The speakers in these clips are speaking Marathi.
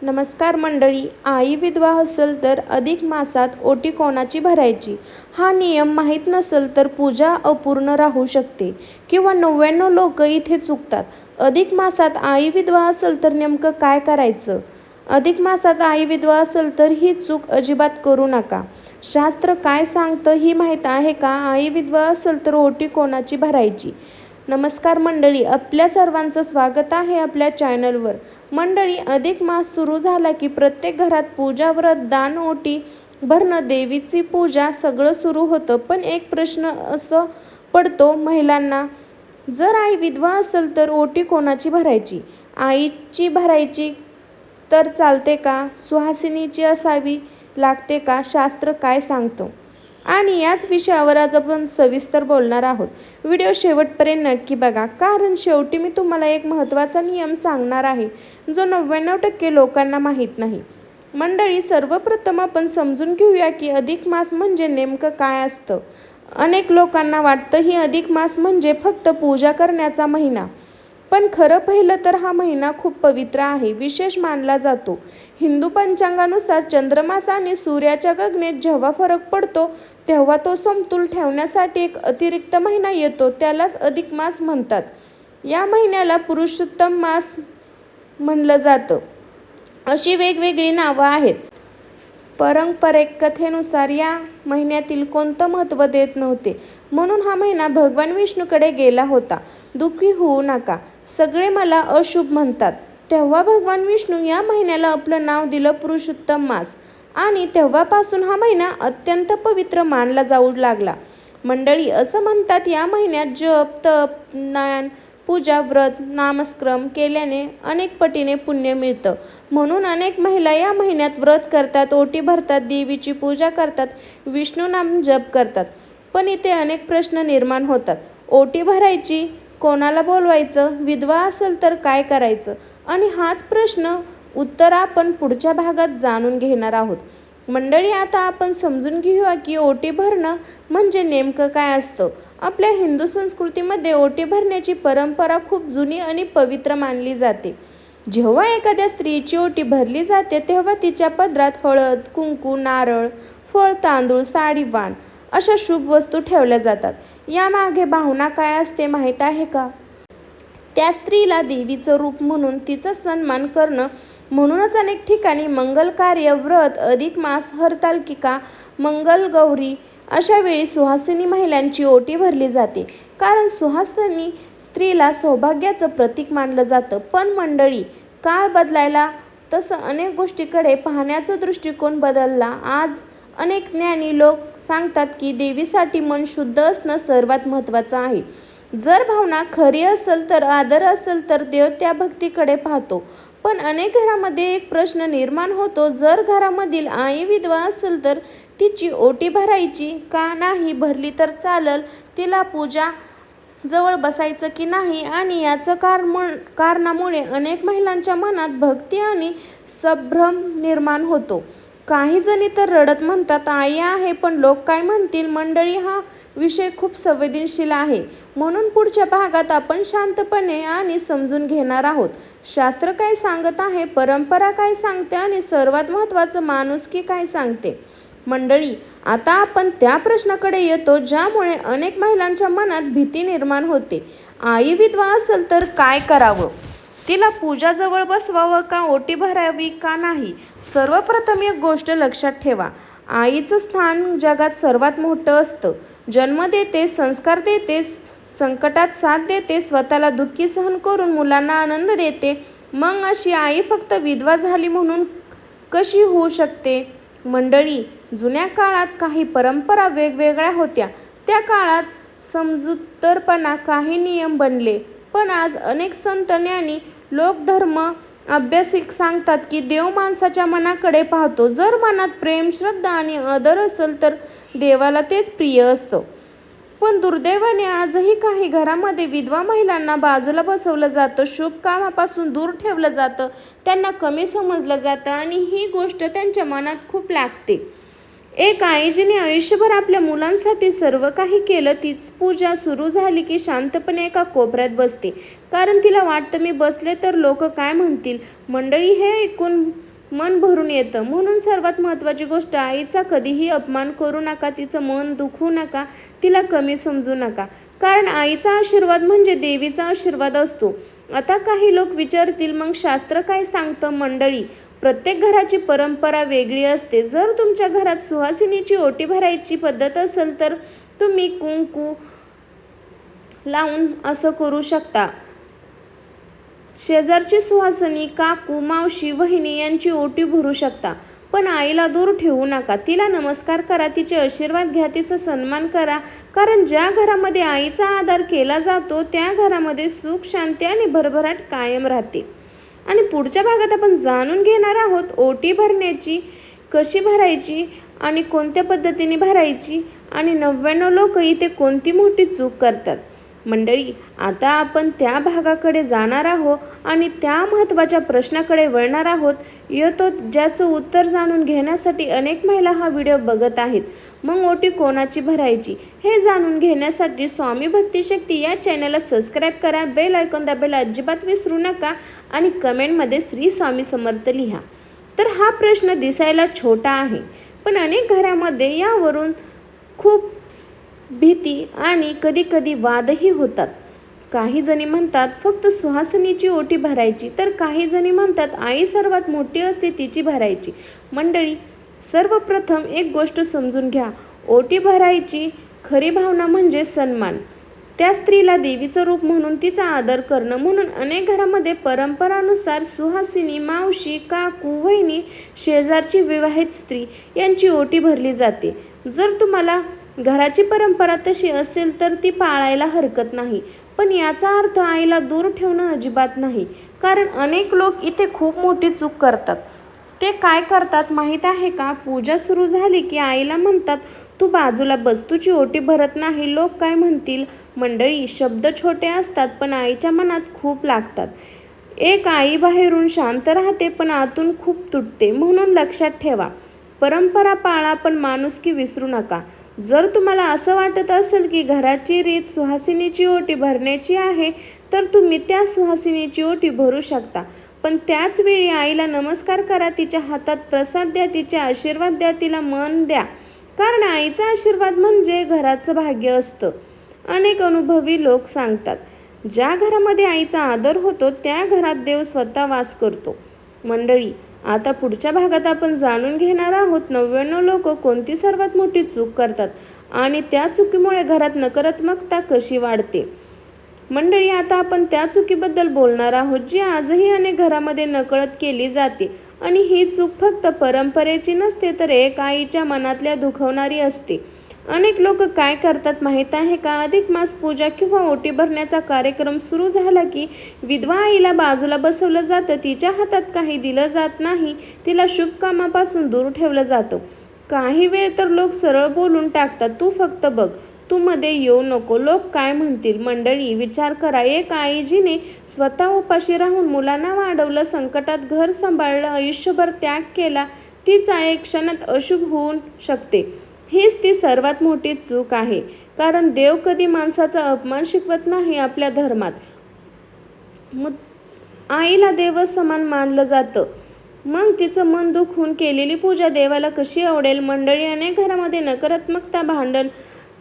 नमस्कार मंडळी. आई विधवा असेल तर अधिक मासात ओटी कोणाची भरायची हा नियम माहीत नसेल तर पूजा अपूर्ण राहू शकते किंवा 99 लोक इथे चुकतात. अधिक मासात आई विधवा असेल तर नेमकं काय करायचं? अधिक मासात आई विधवा असेल तर ही चूक अजिबात करू नका. शास्त्र काय सांगतं ही माहीत आहे का? आई विधवा असेल तर ओटी कोणाची भरायची? नमस्कार मंडळी, आपल्या सर्वांचं स्वागत आहे आपल्या चॅनलवर. मंडळी, अधिक मास सुरू झाला की प्रत्येक घरात पूजा, व्रत, दान, ओटी भरणं, देवीची पूजा सगळं सुरू होतं. पण एक प्रश्न असं पडतो महिलांना, जर आई विधवा असेल तर ओटी कोणाची भरायची? आईची भरायची तर चालते का? सुहासिनीची असावी लागते का? शास्त्र काय सांगतं? आणि याच विषयावर आज आपण सविस्तर बोलणार आहोत. व्हिडिओ शेवटपर्यंत नक्की बघा, कारण शेवटी मी तुम्हाला एक महत्त्वाचा नियम सांगणार आहे जो 99% लोकांना माहीत नाही. मंडळी, सर्वप्रथम आपण समजून घेऊया की अधिक मास म्हणजे नेमकं काय असतं. अनेक लोकांना वाटतं ही अधिक मास म्हणजे फक्त पूजा करण्याचा महिना. पण खरं पाहिलं तर हा महिना खूप पवित्र आहे, विशेष मानला जातो. हिंदू पंचांगानुसार चंद्रमास आणि सूर्याच्या गगनेत जेव्हा फरक पडतो तेव्हा तो समतोल ठेवण्यासाठी एक अतिरिक्त महिना येतो, त्यालाच अधिक मास म्हणतात. या महिन्याला पुरुषोत्तम मास म्हणलं जातं. अशी वेगवेगळी नावं आहेत. पारंपरिक कथेनुसार या महिन्यातील कोणतं महत्त्व देत नव्हते, म्हणून हा महिना भगवान विष्णूकडे गेला होता. दुःखी होऊ नका, सगळे मला अशुभ म्हणतात. तेव्हा भगवान विष्णू या महिन्याला आपलं नाव दिलं पुरुषोत्तम मास आणि तेव्हापासून हा महिना अत्यंत पवित्र मानला जाऊ लागला. मंडळी, असं म्हणतात या महिन्यात जप, तप, ज्ञान, पूजा, व्रत, नामस्मरण केल्याने अनेक पटीने पुण्य मिळतं. म्हणून अनेक महिला या महिन्यात व्रत करतात, ओटी भरतात, देवीची पूजा करतात, विष्णू नाम जप करतात. पण इथे अनेक प्रश्न निर्माण होतात. ओटी भरायची, कोणाला बोलवायचं, विधवा असेल तर काय करायचं? आणि हाच प्रश्न उत्तर आपण पुढच्या भागात जाणून घेणार आहोत. मंडळी, आता आपण समजून घेऊया की ओटी भरणं म्हणजे नेमकं काय असतं. आपल्या हिंदू संस्कृतीमध्ये ओटी भरण्याची परंपरा खूप जुनी आणि पवित्र मानली जाते. जेव्हा एखाद्या स्त्रीची ओटी भरली जाते तेव्हा तिच्या पदरात हळद, कुंकू, नारळ, फळ, तांदूळ, साडी, वाण अशा शुभ वस्तू ठेवल्या जातात. यामागे भावना काय असते माहीत आहे का? त्या स्त्रीला देवीचं रूप म्हणून तिचा सन्मान करणं. म्हणूनच अनेक ठिकाणी मंगल कार्य, व्रत, अधिक मास, हरतालिका, मंगलगौरी अशा वेळी सुहासिनी महिलांची ओटी भरली जाते, कारण सुहासिनी स्त्रीला सौभाग्याचं प्रतीक मानलं जातं. पण मंडळी, काळ बदलायला तसं अनेक गोष्टीकडे पाहण्याचा दृष्टिकोन बदलला. आज अनेक ज्ञानी लोक सांगतात की देवीसाठी मन शुद्ध असणं सर्वात महत्त्वाचं आहे. जर भावना खरी असेल तर, आदर असेल तर देव त्या भक्तीकडे पाहतो. पण अनेक घरामध्ये एक प्रश्न निर्माण होतो, जर घरामधील आई विधवा असेल तर तिची ओटी भरायची का नाही? भरली तर चालेल, तिला पूजा जवळ बसायचं की नाही? आणि याचं कारणामुळे अनेक महिलांच्या मनात भक्ती आणि संभ्रम निर्माण होतो. काही जणी तर रडत म्हणतात, आई आहे पण लोक काय म्हणतील? मंडळी, हा विषय खूप संवेदनशील आहे, म्हणून पुढच्या भागात आपण शांतपणे आणि समजून घेणार आहोत. शास्त्र काय सांगत आहे, परंपरा काय सांगते आणि सर्वात महत्त्वाचं माणुसकी काय सांगते. मंडळी, आता आपण त्या प्रश्नाकडे येतो ज्यामुळे अनेक महिलांच्या मनात भीती निर्माण होते. आई विधवा असेल तर काय करावं? तिला पूजा जवळ बसवावं का? ओटी भरावी का नाही? सर्वप्रथम एक गोष्ट लक्षात ठेवा, आईचं स्थान जगात सर्वात मोठं असतं. जन्म देते, संस्कार देते, संकटात साथ देते, स्वतःला दुःखी सहन करून मुलांना आनंद देते. मग अशी आई फक्त विधवा झाली म्हणून कशी होऊ शकते? मंडळी, जुन्या काळात काही परंपरा वेगवेगळ्या होत्या. त्या काळात समजूतदारपणा काही नियम बनले. पण आज अनेक संत, ज्ञानी, लोकधर्म अभ्यासिक सांगतात की देव माणसाच्या मनाकडे पाहतो. जर मनात प्रेम, श्रद्धा आणि आदर असेल तर देवाला तेच प्रिय असतं. पण दुर्दैवाने आजही काही घरामध्ये विधवा महिलांना बाजूला बसवलं जातं, शुभ कामापासून दूर ठेवलं जातं, त्यांना कमी समजलं जातं आणि ही गोष्ट त्यांच्या मनात खूप लागते. एक आई जिने आयुष्यभर आपल्या मुलांसाठी सर्व काही केलं, तीच पूजा सुरू झाली की शांतपणे एका कोपऱ्यात बसते, कारण तिला वाटतं मी बसले तर लोक काय म्हणतील. मंडळी, हे ऐकून मन भरून येतं. म्हणून सर्वात महत्त्वाची गोष्ट, आईचा कधीही अपमान करू नका, तिचं मन दुखवू नका, तिला कमी समजू नका. कारण आईचा आशीर्वाद म्हणजे देवीचा आशीर्वाद असतो. आता काही लोक विचारतील, मग शास्त्र काय सांगतं? मंडळी, प्रत्येक घराची परंपरा वेगळी असते. जर तुमच्या घरात सुहासिनीची ओटी भरायची पद्धत असेल तर तुम्ही कुंकू लावून असं करू शकता. शेजारची सुहासिनी, काकू, मावशी, वहिनी यांची ओटी भरू शकता. पण आईला दूर ठेवू नका. तिला नमस्कार करा, तिचे आशीर्वाद घ्या, तिचा सन्मान करा. कारण ज्या घरामध्ये आईचा आदर केला जातो त्या घरामध्ये सुख, शांती आणि भरभराट कायम राहते. आणि पुढच्या भागात आपण जाणून घेणार आहोत ओटी भरण्याची, कशी भरायची आणि कोणत्या पद्धतीने भरायची, आणि 99 लोक इथे कोणती मोठी चूक करतात. मंडळी, आता आपण त्या भागाकडे जाणार आहोत आणि त्या महत्त्वाच्या प्रश्नाकडे वळणार आहोत. येतो ज्याचं उत्तर जाणून घेण्यासाठी अनेक महिला हा व्हिडिओ बघत आहेत. मग ओटी कोणाची भरायची हे जाणून घेण्यासाठी स्वामी भक्ती शक्ती या चॅनलला सबस्क्राईब करा, बेल आयकॉन दाबायला अजिबात विसरू नका आणि कमेंटमध्ये श्री स्वामी समर्थ लिहा. तर हा प्रश्न दिसायला छोटा आहे, पण अनेक घरामध्ये यावरून खूप भीती आणि कधीकधी वादही होतात. काही जणी म्हणतात फक्त सुहासिनीची ओटी भरायची, तर काही जणी म्हणतात आई सर्वात मोठी असते तिची भरायची. मंडळी, सर्वप्रथम एक गोष्ट समजून घ्या. ओटी भरायची खरी भावना म्हणजे सन्मान. त्या स्त्रीला देवीचं रूप म्हणून तिचा आदर करणं. म्हणून अनेक घरामध्ये परंपरानुसार सुहासिनी, मावशी, काकू, वहिनी, शेजारची विवाहित स्त्री यांची ओटी भरली जाते. जर तुम्हाला घराची परंपरा तशी असेल तर ती पाळायला हरकत नाही, पण याचा अर्थ आईला दूर ठेवणं अजिबात नाही. कारण अनेक लोक इथे खूप मोठी चूक करतात. ते काय करतात माहीत आहे का? पूजा सुरू झाली की आईला म्हणतात, तू बाजूला बस, तुझी ओटी भरत नाही, लोक काय म्हणतील. मंडळी, शब्द छोटे असतात पण आईच्या मनात खूप लागतात. एक आई बाहेरून शांत राहते पण आतून खूप तुटते. म्हणून लक्षात ठेवा, परंपरा पाळा पण माणुसकी विसरू नका. जर तुम्हाला असं वाटत असेल की घराची रीत सुहासिनीची ओटी भरण्याची आहे, तर तुम्ही त्या सुहासिनीची ओटी भरू शकता. पण त्याच वेळी आईला नमस्कार करा, तिच्या हातात प्रसाद द्या, तिचे आशीर्वाद द्या, तिला मन द्या. कारण आईचा आशीर्वाद म्हणजे घराचं भाग्य असतं. अनेक अनुभवी लोक सांगतात, ज्या घरामध्ये आईचा आदर होतो त्या घरात देव स्वतः वास करतो. मंडळी, आता पुढच्या भागात आपण जाणून घेणार आहोत 99 लोक कोणती सर्वात मोठी चूक करतात आणि त्या चुकीमुळे घरात नकारात्मकता कशी वाढते. मंडळी, आता आपण त्या चुकीबद्दल बोलणार आहोत जी आजही अनेक घरामध्ये नकळत केली जाते. आणि ही चूक फक्त परंपरेची नसते तर एक आईच्या मनातल्या दुखवणारी असते. अनेक लोक काय करतात माहीत आहे का? अधिक मास पूजा किंवा ओटी भरण्याचा कार्यक्रम सुरू झाला की विधवा आईला बाजूला बसवलं जातं, तिच्या हातात काही दिलं जात नाही, तिला शुभ कामापासून दूर ठेवलं जातं. काही वेळ तर लोक सरळ बोलून टाकतात, तू फक्त बघ, तू मध्ये येऊ नको, लोक काय म्हणतील. मंडळी, विचार करा, एक आई जिने स्वतः उपाशी राहून मुलांना वाढवलं, संकटात घर सांभाळलं, आयुष्यभर त्याग केला, तीच आई एक क्षणात अशुभ होऊ शकते. हीच ती सर्वात मोठी चूक आहे. कारण देव कधी माणसाचा अपमान शिकवत नाही. आपल्या धर्मात आईला देव समान मानलं जातं. मग तिचं मन दुखवून केलेली पूजा देवाला कशी आवडेल. मंडळी, अनेक घरामध्ये नकारात्मकता, भांडण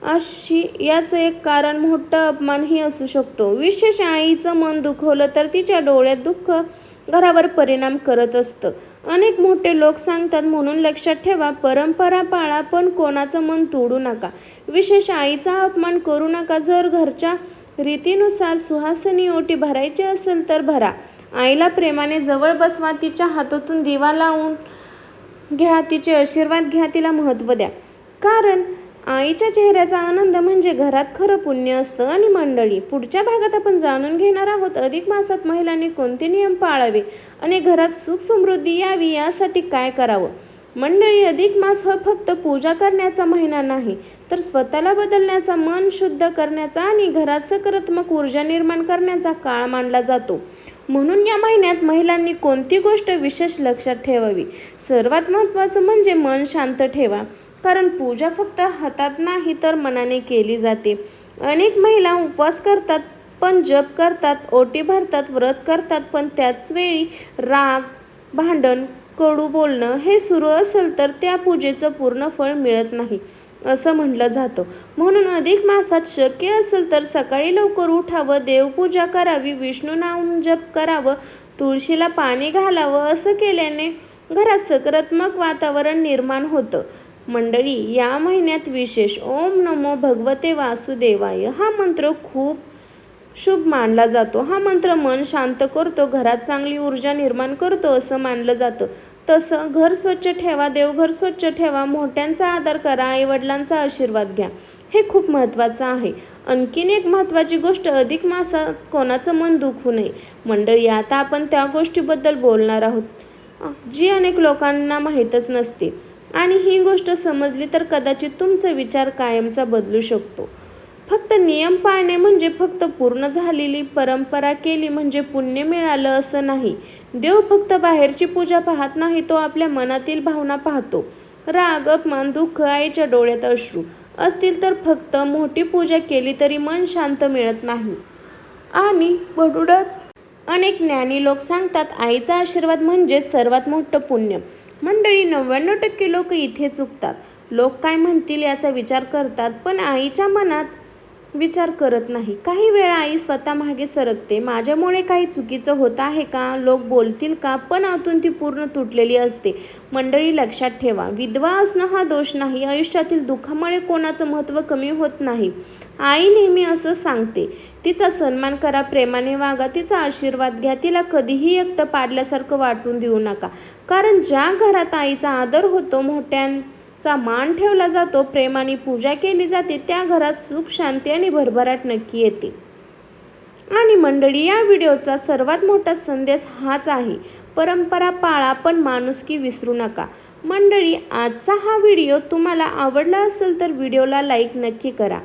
अशी याचं एक कारण मोठा अपमानही असू शकतो. विशेष आईचं मन दुखवलं तर तिच्या डोळ्यात दुःख घरावर परिणाम करत असतं. अनेक मोठे लोक सांगतात, म्हणून लक्षात ठेवा, परंपरा पाळा पण कोणाचं मन तोडू नका. विशेष आईचा अपमान करू नका. जर घरच्या रीतीनुसार सुहासिनी ओटी भरायची असेल तर भरा. आईला प्रेमाने जवळ बसवा, तिच्या हातातून दिवा लावून घ्या, तिचे आशीर्वाद घ्या, तिला महत्त्व द्या. कारण आईच्या चेहऱ्याचा आनंद म्हणजे घरात खरं पुण्य असतं. आणि मंडळी, पुढच्या भागात आपण जाणून घेणार आहोत अधिक मासात महिलांनी कोणते नियम पाळावे आणि घरात सुख समृद्धी यावी यासाठी काय करावं. मंडळी, अधिक मास हा फक्त पूजा करण्याचा महिना नाही तर स्वतःला बदलण्याचा, मन शुद्ध करण्याचा आणि घरात सकारात्मक ऊर्जा निर्माण करण्याचा काळ मानला जातो. म्हणून या महिन्यात महिलांनी कोणती गोष्ट विशेष लक्षात ठेवावी. सर्वात महत्त्वाचं म्हणजे मन शांत ठेवा. कारण पूजा फक्त हातात नाही तर मनाने केली जाते. अनेक महिला उपवास करतात पण जप करतात, ओटी भरतात, व्रत करतात, पण त्याच वेळी राग, भांडण, कडू बोलणं हे सुरू असेल तर त्या पूजेचं पूर्ण फळ मिळत नाही असं म्हटलं जातं. म्हणून अधिक मासात शक्य असेल तर सकाळी लवकर उठावं, देवपूजा करावी, विष्णू नाम जप करावं, तुळशीला पाणी घालावं. असं केल्याने घरात सकारात्मक वातावरण निर्माण होतं. मंडळी, या महिन्यात विशेष ओम नमो भगवते वासुदेवाय हा मंत्र खूप शुभ मानला जातो. हा मंत्र मन शांत करतो, घरात चांगली ऊर्जा निर्माण करतो असं मानलं जातं. तसं घर स्वच्छ ठेवा, देवघर स्वच्छ ठेवा, मोठ्यांचा आदर करा, आईवडिलांचा आशीर्वाद घ्या, हे खूप महत्त्वाचं आहे. आणखीन एक महत्त्वाची गोष्ट, अधिक मासात कोणाचं मन दुखू नये. मंडळी, आता आपण त्या गोष्टीबद्दल बोलणार आहोत जी अनेक लोकांना माहीतच नसते आणि ही गोष्ट समजली तर कदाचित तुमचा विचार कायमचा बदलू शकतो. फक्त नियम पाळणे म्हणजे फक्त पूर्ण झालेली परंपरा केली म्हणजे पुण्य मिळालं असं नाही. देव फक्त बाहेरची पूजा पाहत नाही, तो आपल्या मनातील भावना पाहतो. राग, अपमान, दुःख, आईच्या डोळ्यात अश्रू असतील तर फक्त मोठी पूजा केली तरी मन शांत मिळत नाही. आणि म्हणूनच अनेक ज्ञानी लोक सांगतात, आईचा आशीर्वाद म्हणजे सर्वात मोठं पुण्य. मंडळी, 99% लोक इथे चुकतात. लोक काय म्हणतील याचा विचार करतात पण आईच्या मनात विचार करत नाही. काही वेळा आई स्वतः मागे सरकते, माझ्यामुळे काही चुकीचं होत आहे का, लोक बोलतील का, पण आतून ती पूर्ण तुटलेली असते. मंडळी, लक्षात ठेवा, विधवा असणं हा दोष नाही. आयुष्यातील दुःखामुळे कोणाचं महत्त्व कमी होत नाही. आई नेहमी असं सांगते, तिचा सन्मान करा, प्रेमाने वागा, तिचा आशीर्वाद घ्या, तिला कधीही एकटं पाडल्यासारखं वाटून देऊ नका. कारण ज्या घरात आईचा आदर होतो, मोठ्यांचा मान ठेवला जातो, प्रेमाने पूजा केली जाते, त्या घरात सुख, शांती आणि भरभराट नक्की येते. आणि मंडळी, या व्हिडिओचा सर्वात मोठा संदेश हाच आहे, परंपरा पाळा पण माणुसकी विसरू नका. मंडळी, आजचा हा व्हिडिओ तुम्हाला आवडला असेल तर व्हिडिओला लाईक नक्की करा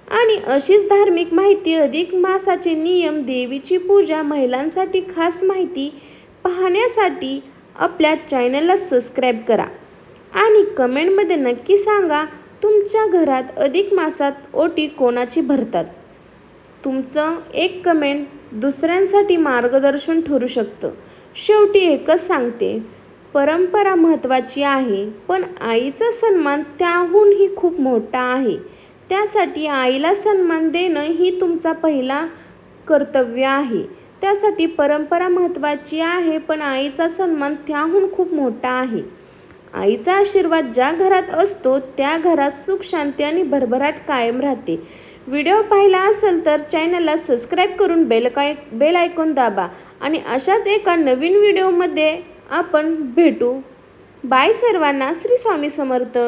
आणि अशीच धार्मिक माहिती, अधिक मासाचे नियम, देवीची पूजा, महिलांसाठी खास माहिती पाहण्यासाठी आपल्या चॅनलला सबस्क्राईब करा आणि कमेंटमध्ये नक्की सांगा तुमच्या घरात अधिक मासात ओटी कोणाची भरतात. तुमचं एक कमेंट दुसऱ्यांसाठी मार्गदर्शन ठरू शकतं. शेवटी एकच सांगते, परंपरा महत्त्वाची आहे पण आईचा सन्मान त्याहूनही खूप मोठा आहे. त्यासाठी आईला सन्मान देणं ही तुमचा पहिला कर्तव्य आहे. त्यासाठी परंपरा महत्त्वाची आहे पण आईचा सन्मान त्याहून खूप मोठा आहे. आईचा आशीर्वाद ज्या घरात असतो त्या घरात सुख, शांती आणि भरभराट कायम राहते. व्हिडिओ पाहिला असेल तर चॅनलला सबस्क्राईब करून बेल आयकॉन दाबा आणि अशाच एका नवीन व्हिडिओमध्ये आपण भेटू. बाय सर्वांना. श्री स्वामी समर्थ.